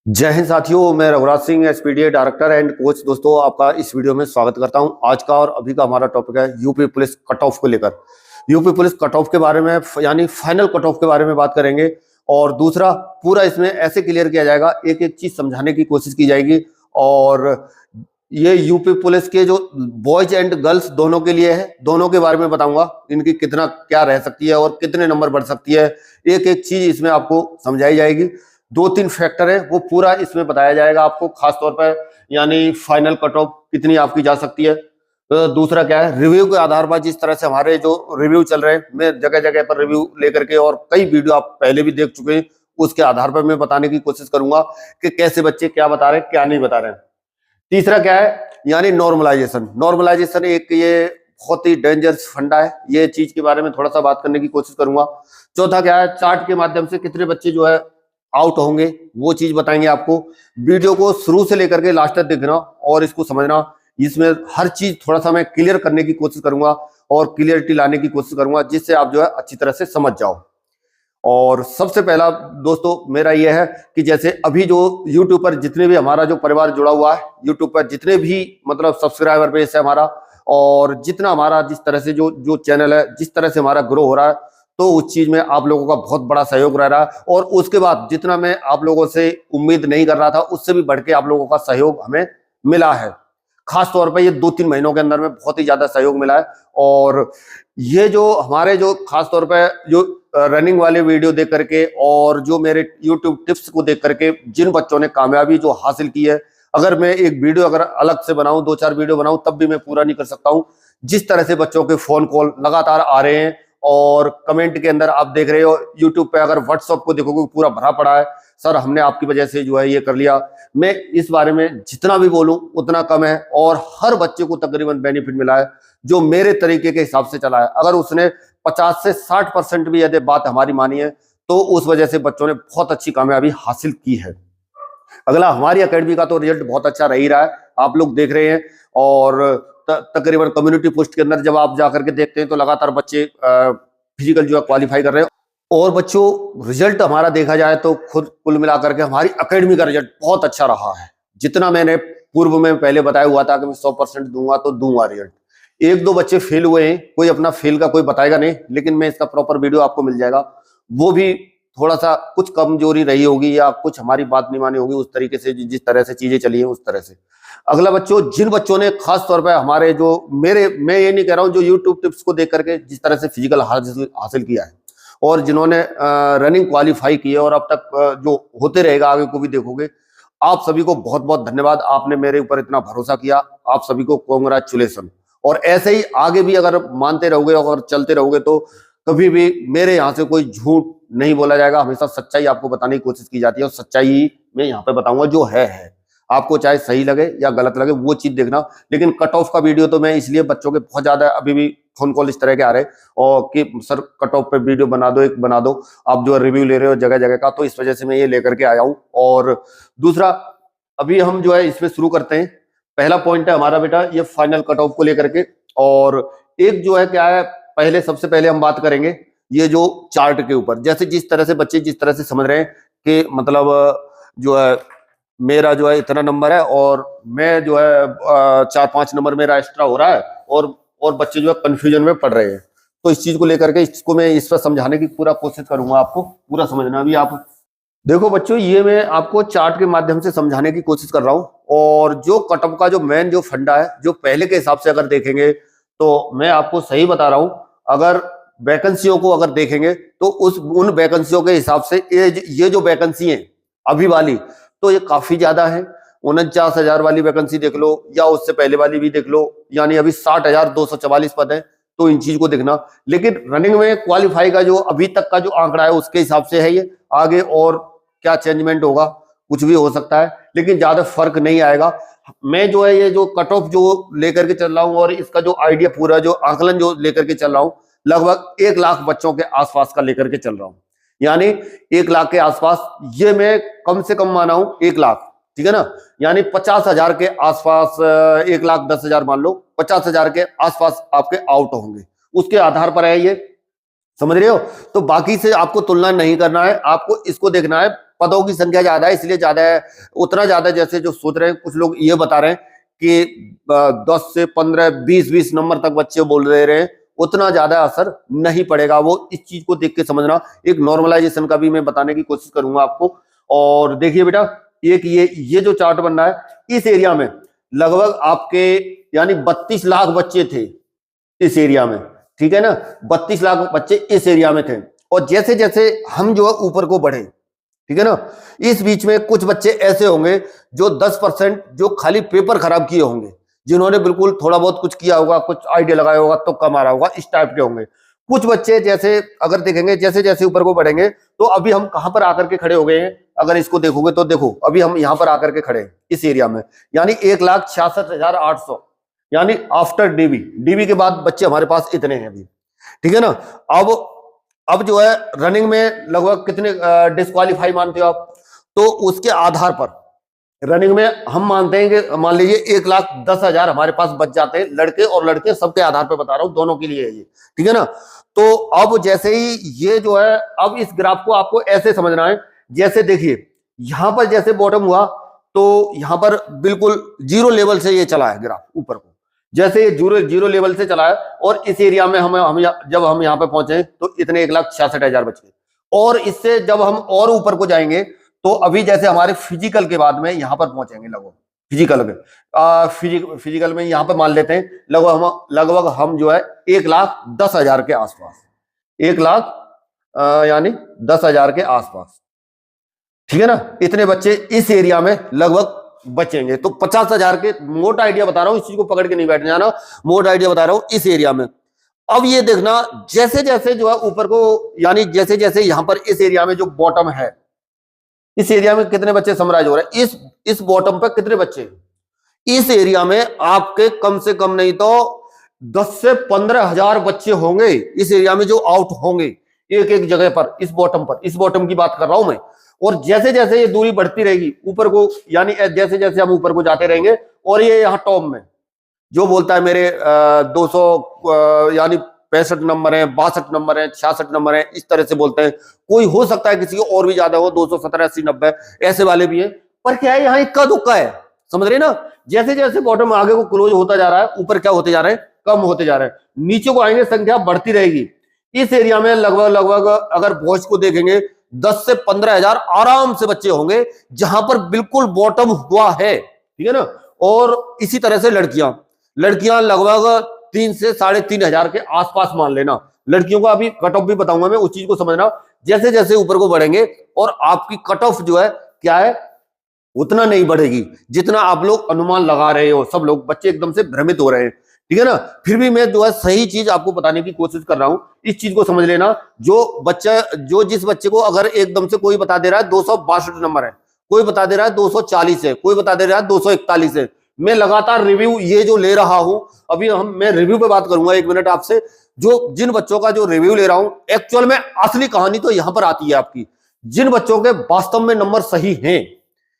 जय हिंद साथियों, मैं Raghuraj Singh SPDA director and coach. दोस्तों, आपका इस वीडियो में स्वागत करता हूं। आज का और अभी का हमारा टॉपिक है यूपी पुलिस कट ऑफ को लेकर। यूपी पुलिस कट ऑफ के बारे में यानी फाइनल कट ऑफ के बारे में बात करेंगे। और दूसरा, पूरा इसमें ऐसे क्लियर किया जाएगा, एक एक चीज समझाने की कोशिश की जाएगी। और ये यूपी पुलिस के जो बॉयज एंड गर्ल्स दोनों के लिए है, दोनों के बारे में बताऊंगा। इनकी कितना क्या रह सकती है और कितने नंबर बढ़ सकती है, एक एक चीज इसमें आपको समझाई जाएगी। दो तीन फैक्टर है, वो पूरा इसमें बताया जाएगा आपको, खास तौर पर यानी फाइनल कट ऑफ कितनी आपकी जा सकती है। तो दूसरा क्या है, रिव्यू के आधार पर, जिस तरह से हमारे जो रिव्यू चल रहे हैं, मैं जगह जगह पर रिव्यू लेकर के, और कई वीडियो आप पहले भी देख चुके हैं, उसके आधार पर मैं बताने की कोशिश करूंगा कि कैसे बच्चे क्या बता रहे हैं, क्या नहीं बता रहे हैं। तीसरा क्या है, यानी नॉर्मलाइजेशन। नॉर्मलाइजेशन एक ये बहुत ही डेंजरस फंडा है, ये चीज के बारे में थोड़ा सा बात करने की कोशिश करूंगा। चौथा क्या है, चार्ट के माध्यम से कितने बच्चे जो है आउट होंगे, वो चीज बताएंगे आपको। वीडियो को शुरू से लेकर के लास्ट तक देखना और इसको समझना। इसमें हर चीज थोड़ा सा मैं क्लियर करने की कोशिश करूंगा और क्लियरिटी लाने की कोशिश करूंगा, जिससे आप जो है अच्छी तरह से समझ जाओ। और सबसे पहला दोस्तों मेरा यह है कि जैसे अभी जो यूट्यूब पर जितने भी हमारा जो परिवार जुड़ा हुआ है, यूट्यूब पर जितने भी मतलब सब्सक्राइबर बेस है हमारा, और जितना हमारा जिस तरह से जो जो चैनल है, जिस तरह से हमारा ग्रो हो रहा है, तो उस चीज में आप लोगों का बहुत बड़ा सहयोग रह रहा है। और उसके बाद जितना मैं आप लोगों से उम्मीद नहीं कर रहा था, उससे भी बढ़ के आप लोगों का सहयोग हमें मिला है। खास तौर पर ये 2-3 महीनों के अंदर में बहुत ही ज्यादा सहयोग मिला है। और ये जो हमारे जो खास तौर पर जो रनिंग वाले वीडियो देख करके और जो मेरे यूट्यूब टिप्स को देख करके जिन बच्चों ने कामयाबी जो हासिल की है, अगर मैं एक वीडियो अगर अलग से बनाऊं, 2-4 वीडियो बनाऊं, तब भी मैं पूरा नहीं कर सकता हूं। जिस तरह से बच्चों के फोन कॉल लगातार आ रहे हैं, और कमेंट के अंदर आप देख रहे हो यूट्यूब पे, अगर व्हाट्सएप को देखोगे पूरा भरा पड़ा है, सर हमने आपकी वजह से जो है ये कर लिया। मैं इस बारे में जितना भी बोलूं उतना कम है, और हर बच्चे को तकरीबन बेनिफिट मिला है जो मेरे तरीके के हिसाब से चला है। अगर उसने 50 से 60% भी यदि बात हमारी मानी है, तो उस वजह से बच्चों ने बहुत अच्छी कामयाबी हासिल की है। अगला, हमारी एकेडमी का तो रिजल्ट बहुत अच्छा रह ही रहा है, आप लोग देख रहे हैं। और तकरीबन कम्युनिटी पोस्ट के अंदर जब आप जाकर के देखते हैं, तो लगातार बच्चे फिजिकल जो है क्वालिफाई कर रहे हैं। और बच्चों, रिजल्ट हमारा देखा जाए तो खुद कुल मिलाकर के हमारी एकेडमी का रिजल्ट बहुत अच्छा रहा है। जितना मैंने पूर्व में पहले बताया हुआ था कि मैं 100% दूंगा, तो दूंगा रिजल्ट। एक दो बच्चे फेल हुए हैं, कोई अपना फेल का कोई बताएगा नहीं, लेकिन मैं इसका प्रॉपर वीडियो आपको मिल जाएगा। वो भी थोड़ा सा कुछ कमजोरी रही होगी, या कुछ हमारी बात नहीं मानी होगी, उस तरीके से जिस तरह से चीजें चली है उस तरह से। अगला बच्चों, जिन बच्चों ने खास तौर पर हमारे जो मैं ये नहीं कह रहा हूं, जो यूट्यूब टिप्स को देख करके जिस तरह से फिजिकल हासिल किया है, और जिन्होंने रनिंग क्वालिफाई की है, और अब तक जो होते रहेगा, आगे को भी देखोगे, आप सभी को बहुत बहुत धन्यवाद। आपने मेरे ऊपर इतना भरोसा किया, आप सभी को कांग्रेचुलेशन। और ऐसे ही आगे भी अगर मानते रहोगे और चलते रहोगे, तो कभी भी मेरे यहाँ से कोई झूठ नहीं बोला जाएगा। हमेशा सच्चाई आपको बताने की कोशिश की जाती है, और सच्चाई मैं यहाँ पे बताऊंगा जो है। आपको चाहे सही लगे या गलत लगे, वो चीज देखना। लेकिन कट ऑफ का वीडियो तो मैं इसलिए, बच्चों के बहुत ज्यादा अभी भी फोन कॉल इस तरह के आ रहे हैं, और कि सर कट ऑफ पे वीडियो बना दो, एक बना दो, आप जो रिव्यू ले रहे हो जगह जगह का, तो इस वजह से मैं ये लेकर के आया हूँ। और दूसरा, अभी हम जो है इसमें शुरू करते हैं। पहला पॉइंट है हमारा बेटा ये फाइनल कट ऑफ को लेकर के। और एक जो है क्या है, पहले सबसे पहले हम बात करेंगे ये जो चार्ट के ऊपर। जैसे जिस तरह से बच्चे जिस तरह से समझ रहे हैं कि मतलब जो है मेरा जो है इतना नंबर है, और मैं जो है 4-5 नंबर मेरा एक्स्ट्रा हो रहा है, और बच्चे जो है कंफ्यूजन में पड़ रहे हैं। तो इस चीज को लेकर के इसको मैं इस पर समझाने की पूरा कोशिश करूंगा, आपको पूरा समझना भी। आप देखो बच्चों, ये मैं आपको चार्ट के माध्यम से समझाने की कोशिश कर रहा हूं। और जो कटअप का जो मेन जो फंडा है, जो पहले के हिसाब से अगर देखेंगे, तो मैं आपको सही बता रहा हूं, अगर वैकेंसियों को अगर देखेंगे, तो उन वैकेंसियों के हिसाब से ये जो वैकेंसी है अभी वाली, तो ये काफी ज्यादा है। 49,000 वाली वैकेंसी देख लो, या उससे पहले वाली भी देख लो, यानी अभी 60,244 पद है। तो इन चीज को देखना। लेकिन रनिंग में क्वालिफाई का जो अभी तक का जो आंकड़ा है, उसके हिसाब से है ये। आगे और क्या चेंजमेंट होगा, कुछ भी हो सकता है, लेकिन ज्यादा फर्क नहीं आएगा। मैं जो है ये जो कट ऑफ जो लेकर के चल रहा हूँ, और इसका जो आइडिया पूरा जो आंकलन जो लेकर के चल रहा हूँ, लगभग 1 लाख बच्चों के आसपास का लेकर के चल रहा हूँ। यानी 1 लाख के आसपास, ये मैं कम से कम माना हूं 1 लाख, ठीक है ना। यानी 50,000 के आसपास, 1,10,000 मान लो, 50,000 के आसपास आपके आउट होंगे, उसके आधार पर है ये, समझ रहे हो। तो बाकी से आपको तुलना नहीं करना है, आपको इसको देखना है पदों की संख्या ज्यादा है इसलिए ज्यादा है, उतना ज्यादा जैसे जो सोच रहे हैं कुछ लोग ये बता रहे हैं कि 10 से 15 20 नंबर तक बच्चे बोल रहे हैं, उतना ज्यादा असर नहीं पड़ेगा। वो इस चीज को देख के समझना, एक नॉर्मलाइजेशन का भी मैं बताने की कोशिश करूंगा आपको। और देखिए बेटा, एक ये जो चार्ट बन रहा है, इस एरिया में लगभग आपके यानी 32 लाख बच्चे थे इस एरिया में, ठीक है ना, 32 लाख बच्चे इस एरिया में थे। और जैसे जैसे हम जो है ऊपर को बढ़े, ठीक है ना, इस बीच में कुछ बच्चे ऐसे होंगे जो 10% जो खाली पेपर खराब किए होंगे, जिन्होंने बिल्कुल थोड़ा बहुत कुछ किया होगा, कुछ आइडिया लगाया होगा, तुक्का मारा होगा, इस टाइप के होंगे। कुछ बच्चे जैसे अगर देखेंगे जैसे जैसे ऊपर को बढ़ेंगे, तो अभी हम कहां पर आकर के खड़े हो गए हैं, अगर इसको देखोगे तो देखो अभी हम यहां पर आकर के खड़े हैं इस एरिया में, यानी 1,66,800, यानी आफ्टर डीबी के बाद बच्चे हमारे पास इतने हैं अभी, ठीक है ना। अब जो है रनिंग में लगभग कितने डिस्क्वालीफाई मानते हो आप, तो उसके आधार पर रनिंग में हम मानते हैं कि मान लीजिए 1,10,000 हमारे पास बच जाते हैं, लड़के और लड़के सबके आधार पर बता रहा हूं, दोनों के लिए है ये, ठीक है ना। तो अब जैसे ही ये जो है, अब इस ग्राफ को आपको ऐसे समझना है, जैसे देखिए यहां पर जैसे बॉटम हुआ तो यहां पर बिल्कुल जीरो लेवल से ये चला है ग्राफ ऊपर को, जैसे ये जीरो लेवल से चला है, और इस एरिया में हम जब हम यहाँ पे पहुंचे तो इतने 1,66,000 बच गए। और इससे जब हम और ऊपर को जाएंगे तो अभी जैसे हमारे फिजिकल के बाद में यहाँ पर पहुंचेंगे, लगभग फिजिकल में यहाँ पर मान लेते हैं लगभग हम जो है 1,10,000 के आसपास, 1,00,000 यानी 10,000 के आसपास, ठीक है ना। इतने बच्चे इस एरिया में लगभग बचेंगे। तो 50,000 के, मोटा आइडिया बता रहा हूं, इस चीज को पकड़ के नहीं बैठ जाना, मोटा आइडिया बता रहा हूं इस एरिया में। अब ये देखना जैसे जैसे जो है ऊपर को, यानी जैसे जैसे यहां पर इस एरिया में जो बॉटम है, इस एरिया में कितने बच्चे समराइज हो रहे हैं, इस बॉटम पे कितने बच्चे, इस एरिया में आपके कम से कम नहीं तो 10 से 15,000 बच्चे होंगे इस एरिया में जो आउट होंगे एक एक जगह पर, इस बॉटम की बात कर रहा हूं मैं। और जैसे जैसे ये दूरी बढ़ती रहेगी ऊपर को, यानी जैसे जैसे हम ऊपर को जाते रहेंगे, और ये यहाँ टॉप में जो बोलता है मेरे 200 यानी 65 नंबर है, 62 नंबर है, 66 नंबर है, इस तरह से बोलते हैं। कोई हो सकता है किसी को और भी ज्यादा हो, 217, 80, 90 ऐसे वाले भी हैं, पर क्या है यहाँ इक्का दुक्का है, समझ रहे ना। जैसे जैसे बॉटम आगे को क्लोज होता जा रहा है, ऊपर क्या होते जा रहे हैं, कम होते जा रहे हैं, नीचे को आएंगे संख्या बढ़ती रहेगी। इस एरिया में लगभग अगर बॉयज को देखेंगे 10 से 15,000 आराम से बच्चे होंगे, जहां पर बिल्कुल बॉटम हुआ है, ठीक है ना। और इसी तरह से लड़कियां लगभग 3 से 3,500 के आसपास मान लेना। लड़कियों का अभी कट ऑफ भी बताऊंगा मैं, उस चीज को समझना। जैसे जैसे ऊपर को बढ़ेंगे और आपकी कट ऑफ जो है क्या है, उतना नहीं बढ़ेगी जितना आप लोग अनुमान लगा रहे हो। सब लोग बच्चे एकदम से भ्रमित हो रहे हैं, ठीक है ना। फिर भी मैं जो है सही चीज आपको बताने की कोशिश कर रहा हूं, इस चीज को समझ लेना। जिस बच्चे को अगर एकदम से कोई बता दे रहा है 262 नंबर है, कोई बता दे रहा है 240 है, कोई बता दे रहा है 241 है, मैं लगातार रिव्यू ये जो ले रहा हूं, अभी मैं रिव्यू पे बात करूंगा 1 मिनट आपसे। जिन बच्चों का जो रिव्यू ले रहा हूं, एक्चुअल में असली कहानी तो यहां पर आती है आपकी। जिन बच्चों के वास्तव में नंबर सही हैं,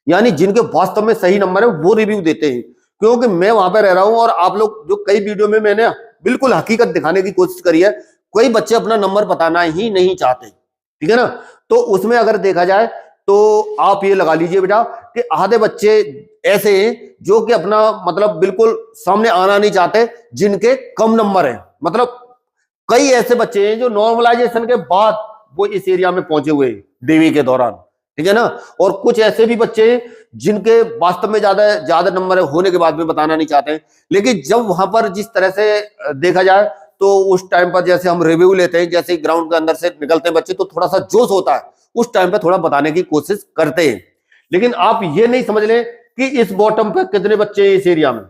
यानी जिनके वास्तव में सही नंबर है, वो रिव्यू देते हैं। क्योंकि मैं वहां पे रह रहा हूं, और आप लोग जो कई वीडियो में मैंने बिल्कुल हकीकत दिखाने की कोशिश करी है, कोई बच्चे अपना नंबर बताना ही नहीं चाहते, ठीक है ना। तो उसमें अगर देखा जाए तो आप ये लगा लीजिए बेटा कि आधे बच्चे ऐसे हैं जो कि अपना मतलब बिल्कुल सामने आना नहीं चाहते, जिनके कम नंबर है। मतलब कई ऐसे बच्चे हैं जो नॉर्मलाइजेशन के बाद वो इस एरिया में पहुंचे हुए डीवी के दौरान, ठीक है ना। और कुछ ऐसे भी बच्चे हैं जिनके वास्तव में ज्यादा नंबर होने के बाद में बताना नहीं चाहते हैं। लेकिन जब वहां पर जिस तरह से देखा जाए तो उस टाइम पर जैसे हम रिव्यू लेते हैं, जैसे ग्राउंड के अंदर से निकलते हैं बच्चे, तो थोड़ा सा जोश होता है, उस टाइम पे थोड़ा बताने की कोशिश करते हैं। लेकिन आप ये नहीं समझ लें कि इस बॉटम पे कितने बच्चे हैं इस एरिया में।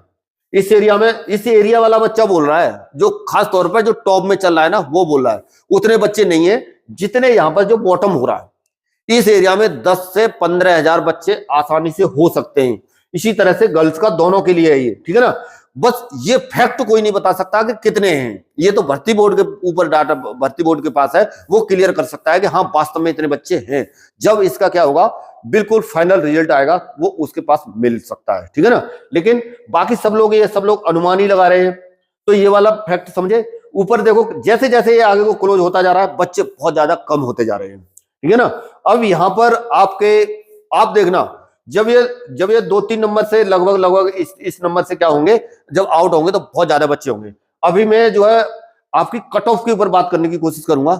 इस एरिया वाला बच्चा बोल रहा है, जो खास तौर पर जो टॉप में चल रहा है ना, वो बोल रहा है उतने बच्चे नहीं है जितने यहां पर जो बॉटम हो रहा है। इस एरिया में 10 से 15,000 बच्चे आसानी से हो सकते हैं। इसी तरह से गर्ल्स का दोनों के लिए है ये, ठीक है ना। बस ये फैक्ट कोई नहीं बता सकता कि कितने हैं, ये तो भर्ती बोर्ड के ऊपर डाटा भर्ती बोर्ड के पास है, वो क्लियर कर सकता है कि हाँ वास्तव में इतने बच्चे हैं। जब इसका क्या होगा, बिल्कुल फाइनल रिजल्ट आएगा, वो उसके पास मिल सकता है, ठीक है ना। लेकिन बाकी सब लोग अनुमान ही लगा रहे हैं। तो ये वाला फैक्ट समझे। ऊपर देखो जैसे जैसे ये आगे को क्लोज होता जा रहा है, बच्चे बहुत ज्यादा कम होते जा रहे हैं, ठीक है ना। अब यहाँ पर आप देखना, जब ये 2-3 नंबर से लगभग इस नंबर से क्या होंगे, जब आउट होंगे तो बहुत ज्यादा बच्चे होंगे। अभी मैं जो है आपकी कट ऑफ के ऊपर बात करने की कोशिश करूंगा।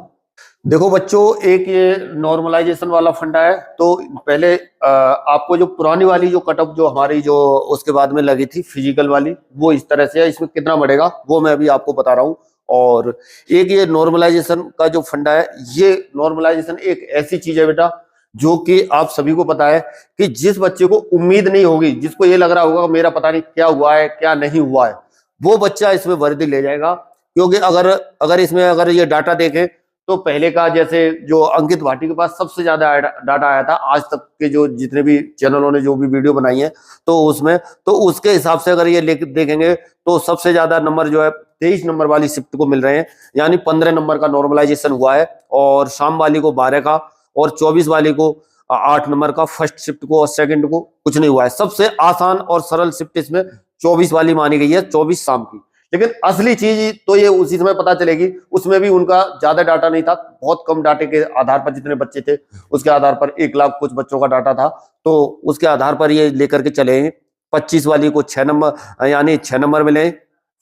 देखो बच्चों, एक ये नॉर्मलाइजेशन वाला फंडा है। तो पहले आपको जो पुरानी वाली जो कट ऑफ जो हमारी जो उसके बाद में लगी थी फिजिकल वाली, वो इस तरह से है। इसमें कितना बढ़ेगा वो मैं अभी आपको बता रहा हूँ। और एक ये नॉर्मलाइजेशन का जो फंडा है, ये नॉर्मलाइजेशन एक ऐसी चीज है बेटा जो कि आप सभी को पता है कि जिस बच्चे को उम्मीद नहीं होगी, जिसको ये लग रहा होगा मेरा पता नहीं क्या हुआ है क्या नहीं हुआ है, वो बच्चा इसमें वर्दी ले जाएगा। क्योंकि अगर इसमें अगर ये डाटा देखें तो पहले का जैसे जो अंकित भाटी के पास सबसे ज्यादा डाटा आया था आज तक के जो जितने भी चैनलों ने जो भी वीडियो बनाई है, तो उसमें तो उसके हिसाब से अगर ये देखेंगे तो सबसे ज्यादा नंबर जो है 23 नंबर वाली शिफ्ट को मिल रहे हैं, यानी 15 नंबर का नॉर्मलाइजेशन हुआ है। और शाम वाली को 12 का और 24 वाली को 8 नंबर का फर्स्ट शिफ्ट को और सेकंड को कुछ नहीं हुआ है। सबसे आसान और सरल शिफ्ट इसमें 24 वाली मानी गई है, 24 शाम की। लेकिन असली चीज तो ये उसी समय पता चलेगी, उसमें भी उनका ज्यादा डाटा नहीं था, बहुत कम डाटे के आधार पर जितने बच्चे थे उसके आधार पर 1 लाख कुछ बच्चों का डाटा था, तो उसके आधार पर ये लेकर के चले। 25 वाली को 6 नंबर यानी 6 नंबर मिले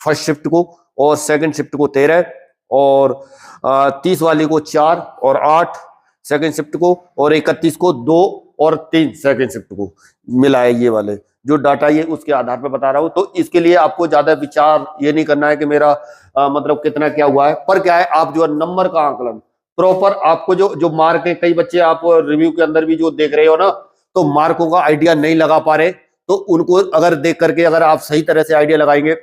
फर्स्ट शिफ्ट को, और सेकंड शिफ्ट को 13, और 30 वाली को 4 और 8 सेकंड शिफ्ट को, और 31 को 2 और 3 सेकंड शिफ्ट को मिला है। ये वाले जो डाटा ये उसके आधार पर बता रहा हूं। तो इसके लिए आपको ज्यादा विचार ये नहीं करना है कि मेरा मतलब कितना क्या हुआ है, पर क्या है आप जो है नंबर का आंकलन प्रॉपर आपको जो मार्क है, कई बच्चे आप रिव्यू के अंदर भी जो देख रहे हो ना, तो मार्कों का आइडिया नहीं लगा पा रहे, तो उनको अगर देख करके अगर आप सही तरह से आइडिया लगाएंगे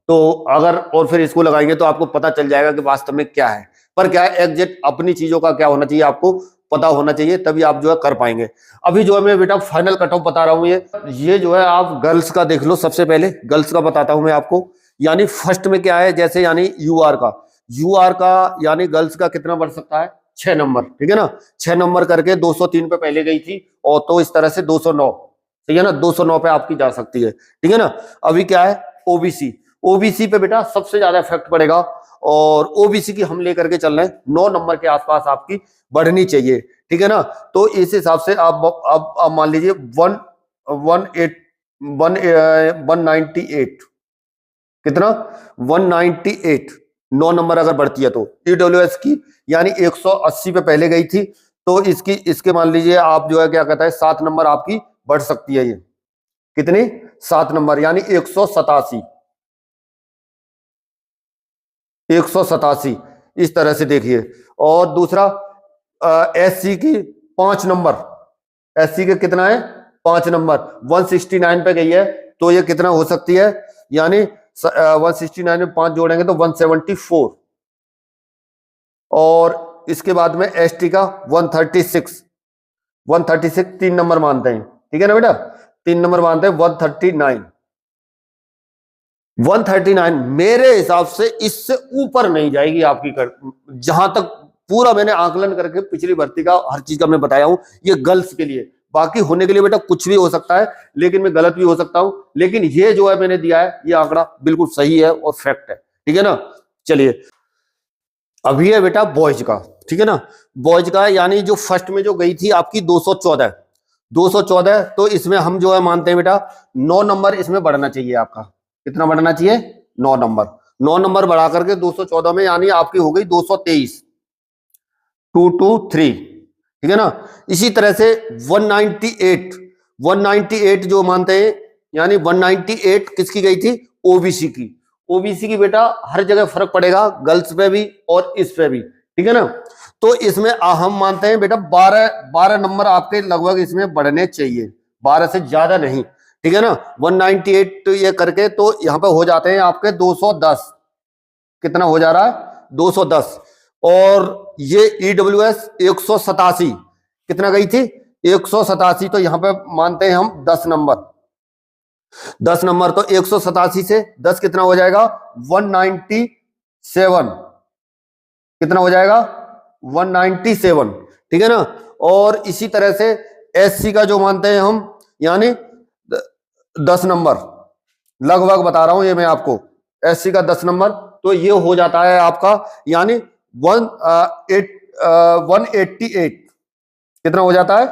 तो अगर और फिर इसको लगाएंगे तो आपको पता चल जाएगा कि वास्तव में क्या है। पर क्या है एग्जैक्ट अपनी चीजों का क्या होना चाहिए, आपको पता होना चाहिए, तभी आप जो है कर पाएंगे। अभी जो है मैं बेटा फाइनल कट ऑफ बता रहा हूं। ये जो है आप गर्ल्स का देख लो। सबसे पहले गर्ल्स का बताता हूं मैं आपको। यानी फर्स्ट में क्या है, जैसे यानी यूआर का यानी गर्ल्स का कितना बढ़ सकता है, 6 नंबर, ठीक है ना। 6 नंबर करके 203 पे पहले गई थी, और तो इस तरह से 209, ठीक है ना, 209 पे आपकी जा सकती है, ठीक है ना। अभी क्या है ओबीसी पे बेटा सबसे ज्यादा इफेक्ट पड़ेगा, और ओबीसी की हम लेकर के चल रहे हैं 9 नंबर के आसपास आपकी बढ़नी चाहिए, ठीक है ना। तो इस हिसाब से आप मान लीजिए 198 कितना 198 9 नंबर अगर बढ़ती है तो ईडब्ल्यूएस की, यानी 180 पे पहले गई थी, तो इसके मान लीजिए आप जो है क्या कहता है 7 नंबर आपकी बढ़ सकती है। ये कितनी 7 नंबर यानी 187 इस तरह से देखिए। और दूसरा एससी की 5 नंबर, एससी के कितना है 5 नंबर 169 पे गई है, तो ये कितना हो सकती है, यानी 169 में 5 जोड़ेंगे तो 174। और इसके बाद में एसटी का 136 3 नंबर मानते हैं, ठीक है ना बेटा, 3 नंबर मानते हैं। 139 मेरे हिसाब से इससे ऊपर नहीं जाएगी आपकी जहां तक पूरा मैंने आकलन करके पिछली भर्ती का हर चीज का मैं बताया हूं। ये गर्ल्स के लिए, बाकी होने के लिए बेटा कुछ भी हो सकता है, लेकिन मैं गलत भी हो सकता हूं, लेकिन ये जो है मैंने दिया है ये आंकड़ा बिल्कुल सही है और फैक्ट है, ठीक है ना। चलिए अभी है बेटा बॉयज का, ठीक है ना। बॉयज का यानी जो फर्स्ट में जो गई थी आपकी 214, तो इसमें हम जो है मानते हैं बेटा 9 नंबर इसमें बढ़ना चाहिए आपका। कितना बढ़ना चाहिए 9 नंबर बढ़ा करके 214 में, यानी आपकी हो गई 223 223, ठीक है ना। इसी तरह से 198 जो मानते हैं, यानी 198 किसकी गई थी, ओबीसी की बेटा हर जगह फर्क पड़ेगा, गर्ल्स पे भी और इस पे भी, ठीक है ना। तो इसमें हम मानते हैं बेटा 12 नंबर आपके लगभग इसमें बढ़ने चाहिए, 12 से ज्यादा नहीं, ठीक है ना। 198 ये करके तो यहां पे हो जाते हैं आपके 210, कितना हो जा रहा है 210। और ये ईडब्ल्यूएस 187 कितना गई थी 187, तो यहां पे मानते हैं हम 10 नंबर, तो 187 से 10 कितना हो जाएगा 197, कितना हो जाएगा 197, ठीक है ना। और इसी तरह से एससी का जो मानते हैं हम, यानी 10 नंबर लगभग बता रहा हूं ये मैं आपको, एससी का 10 नंबर, तो ये हो जाता है आपका यानी 188 कितना हो जाता है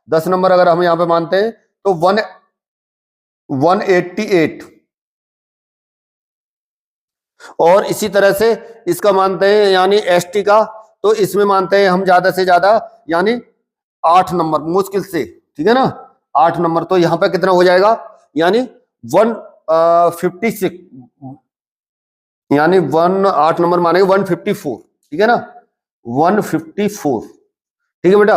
10 नंबर अगर हम यहां पे मानते हैं तो 188। और इसी तरह से इसका मानते हैं यानी एसटी का, तो इसमें मानते हैं हम ज्यादा से ज्यादा यानी 8 नंबर मुश्किल से, ठीक है ना, 8 नंबर। तो यहां पे कितना हो जाएगा यानी 156, यानी 8 नंबर मानेंगे 154, ठीक है ना, 154, ठीक है बेटा।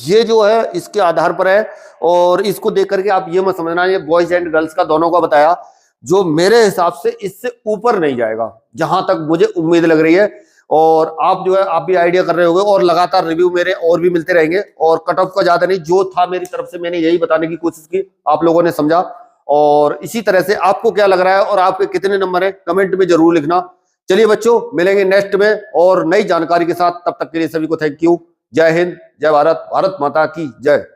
ये जो है इसके आधार पर है, और इसको देख करके आप ये मत समझना ये बॉयज एंड गर्ल्स का दोनों का बताया, जो मेरे हिसाब से इससे ऊपर नहीं जाएगा जहां तक मुझे उम्मीद लग रही है। और आप जो है आप भी आइडिया कर रहे होंगे, और लगातार रिव्यू मेरे और भी मिलते रहेंगे। और कट ऑफ का ज्यादा नहीं, जो था मेरी तरफ से मैंने यही बताने की कोशिश की, आप लोगों ने समझा। और इसी तरह से आपको क्या लग रहा है और आपके कितने नंबर है कमेंट में जरूर लिखना। चलिए बच्चों, मिलेंगे नेक्स्ट में और नई जानकारी के साथ, तब तक के लिए सभी को थैंक यू। जय हिंद, जय भारत, भारत माता की जय।